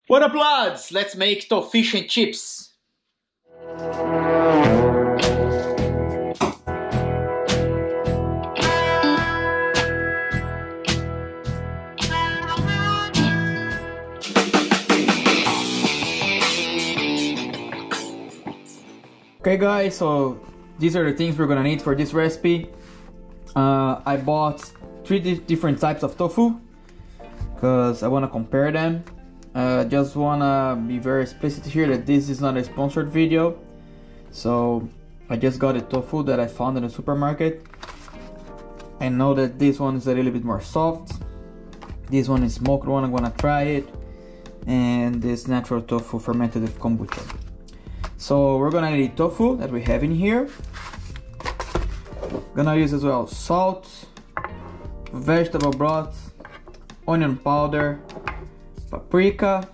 What up, lads? Let's make Tofish and chips. Okay guys, so these are the things we're gonna need for this recipe. I bought 3 different types of tofu because I want to compare them. Just wanna be very explicit here that this is not a sponsored video. So I just got a tofu that I found in the supermarket. I know that this one is a little bit more soft. This one is smoked one, I'm gonna try it. And this natural tofu fermented with kombucha. So we're gonna need tofu that we have in here. Gonna use as well salt, vegetable broth, onion powder, paprika,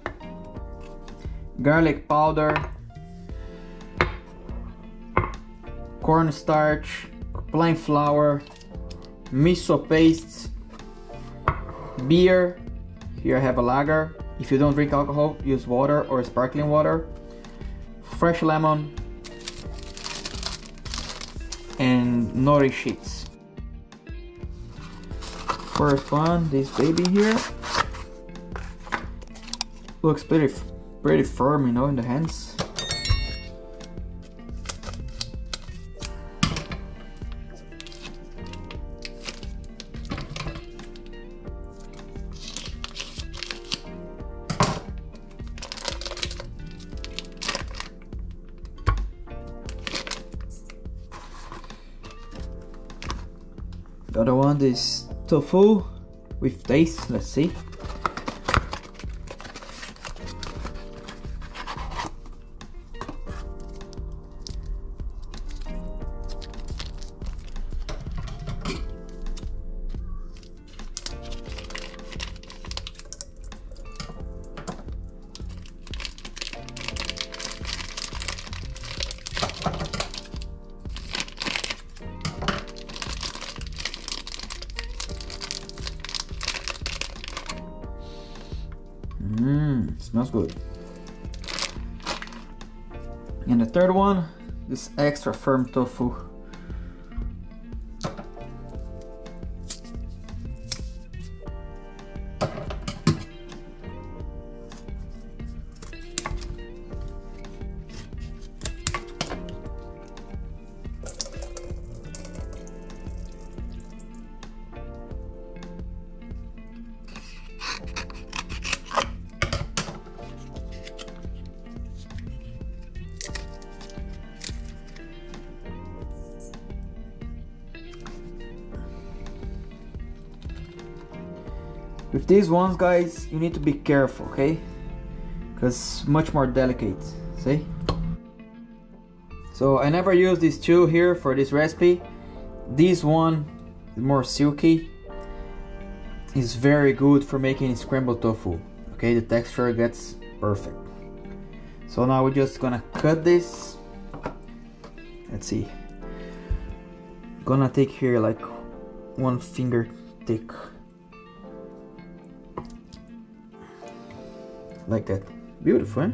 garlic powder, cornstarch, plain flour, miso paste, beer. Here I have a lager. If you don't drink alcohol, use water or sparkling water, fresh lemon, and nori sheets. First one, this baby here. Looks pretty firm, you know, in the hands. The other one is tofu with taste. Let's see. Smells good. And the third one, this extra firm tofu. With these ones, guys, you need to be careful, okay? Because much more delicate, see? So I never use these two here for this recipe. This one is more silky. It's very good for making scrambled tofu, okay? The texture gets perfect. So now we're just gonna cut this. Let's see. Gonna take here like 1 finger thick. Like that. Beautiful, eh?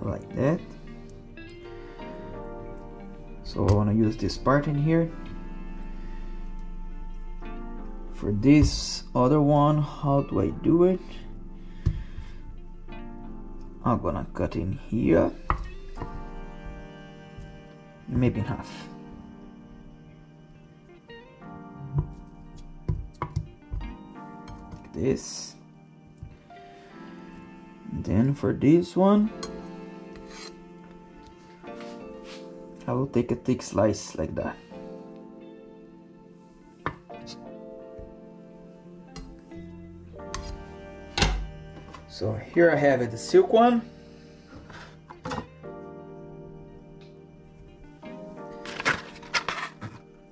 Like that. So I want to use this part in here. For this other one, how do I do it? I'm gonna cut in here. Maybe in half. This, and then for this one I will take a thick slice like that. So here I have it, the silk one.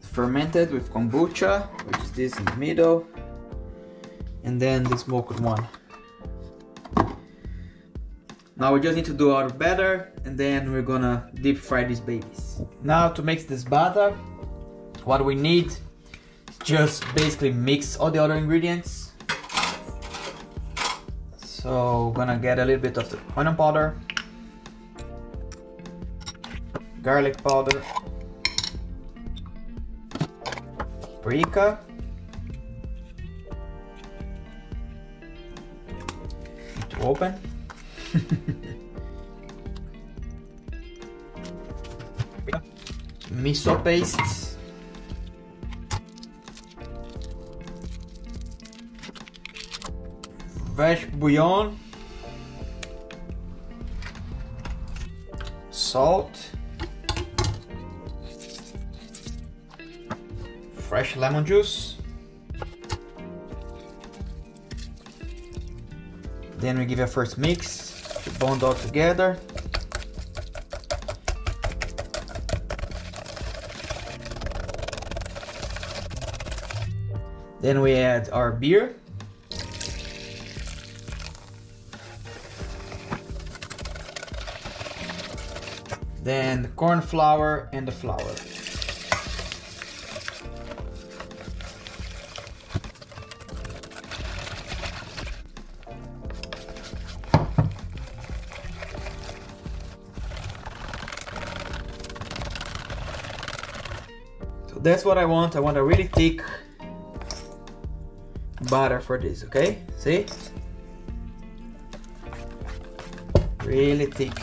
Fermented with kombucha, which is this in the middle. And then the smoked one. Now we just need to do our batter, and then we're gonna deep fry these babies. Now to make this batter, what we need is just basically mix all the other ingredients. So gonna get a little bit of the onion powder, garlic powder, paprika, need to open, miso paste, veg bouillon, salt, fresh lemon juice. Then we give a first mix to bond all together. Then we add our beer. Then the corn flour and the flour. So that's what I want. I want a really thick batter for this, okay? See? Really thick.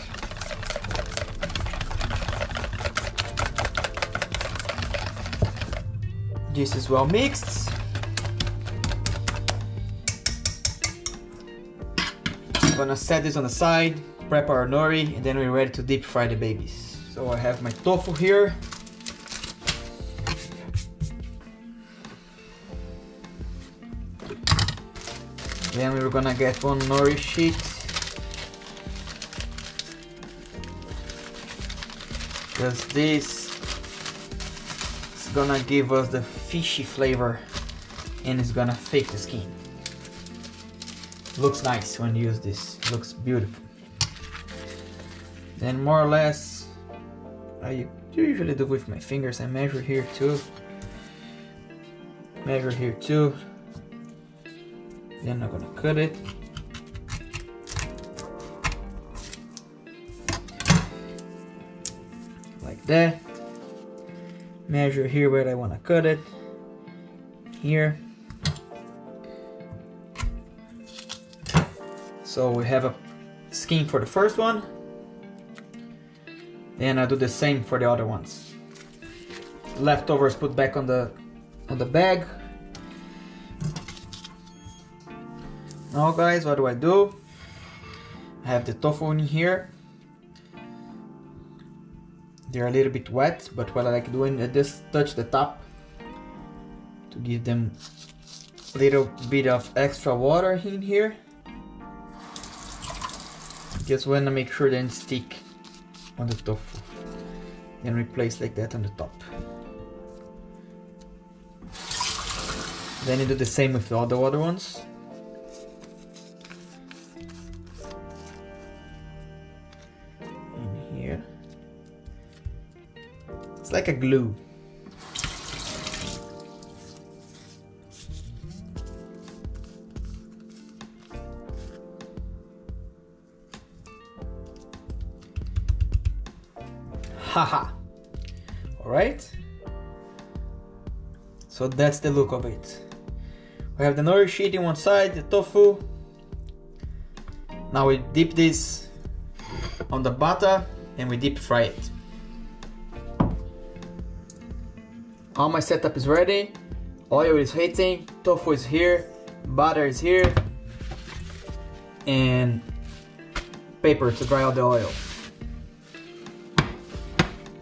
This is well mixed. I'm gonna set this on the side, prep our nori, and then we're ready to deep fry the babies. So I have my tofu here. Then we're gonna get one nori sheet. Because this gonna give us the fishy flavor and it's gonna fake the skin. Looks nice when you use this, looks beautiful. Then more or less, I usually do with my fingers. I measure here too. Measure here too. Then I'm gonna cut it. Like that. Measure here where I want to cut it. Here. So we have a skin for the first one. Then I do the same for the other ones. Leftovers put back on the bag. Now guys, what do? I have the tofu in here. They're a little bit wet, but what I like doing is just touch the top to give them a little bit of extra water in here. Just want to make sure they don't stick on the tofu. Then replace like that on the top. Then you do the same with all the other ones. In here. It's like a glue. Haha. Alright. So that's the look of it. We have the nori sheet in one side, the tofu. Now we dip this on the batter and we deep fry it. All my setup is ready. Oil is heating, tofu is here, butter is here, and paper to dry out the oil.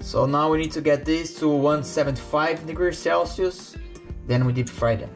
So now we need to get this to 175 degrees Celsius, then we deep fry them.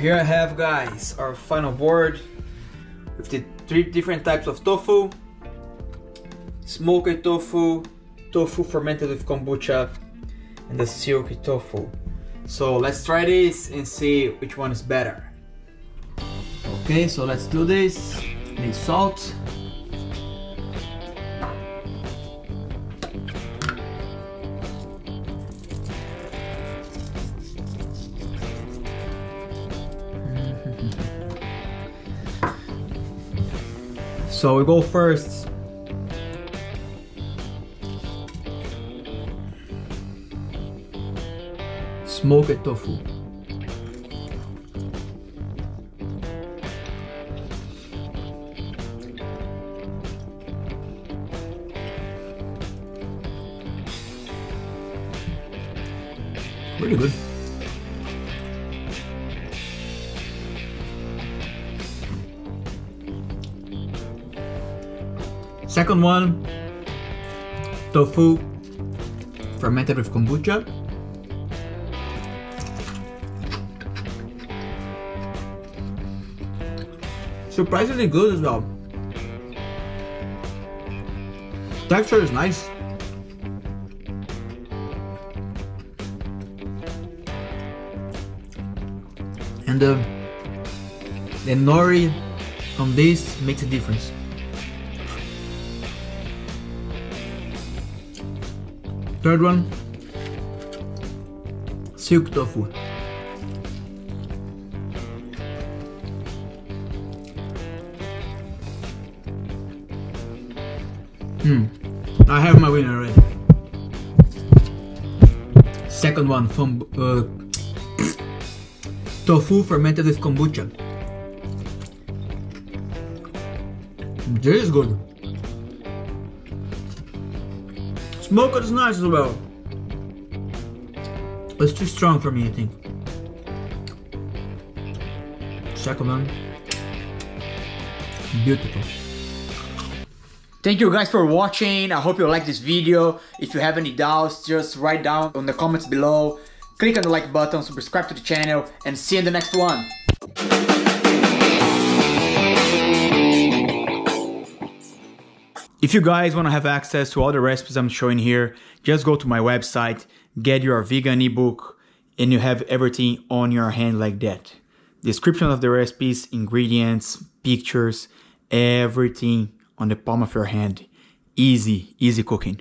here I have, guys, our final board with the 3 different types of tofu: smoked tofu, tofu fermented with kombucha, and the silky tofu. So let's try this and see which one is better. Okay, so let's do this. Need salt. So we go first. Smoked tofu. Really good. Second one, tofu fermented with kombucha. Surprisingly good as well. Texture is nice. And the nori on this makes a difference. Third one, silk tofu. I have my winner already. Second one, from tofu fermented with kombucha. This is good. Smoked is nice as well. It's too strong for me, I think. Second one, beautiful. Thank you guys for watching. I hope you like this video. If you have any doubts, just write down in the comments below. Click on the like button, subscribe to the channel, and see you in the next one. If you guys want to have access to all the recipes I'm showing here, just go to my website, get your vegan ebook, and you have everything on your hand like that. Description of the recipes, ingredients, pictures, everything on the palm of your hand. Easy, easy cooking.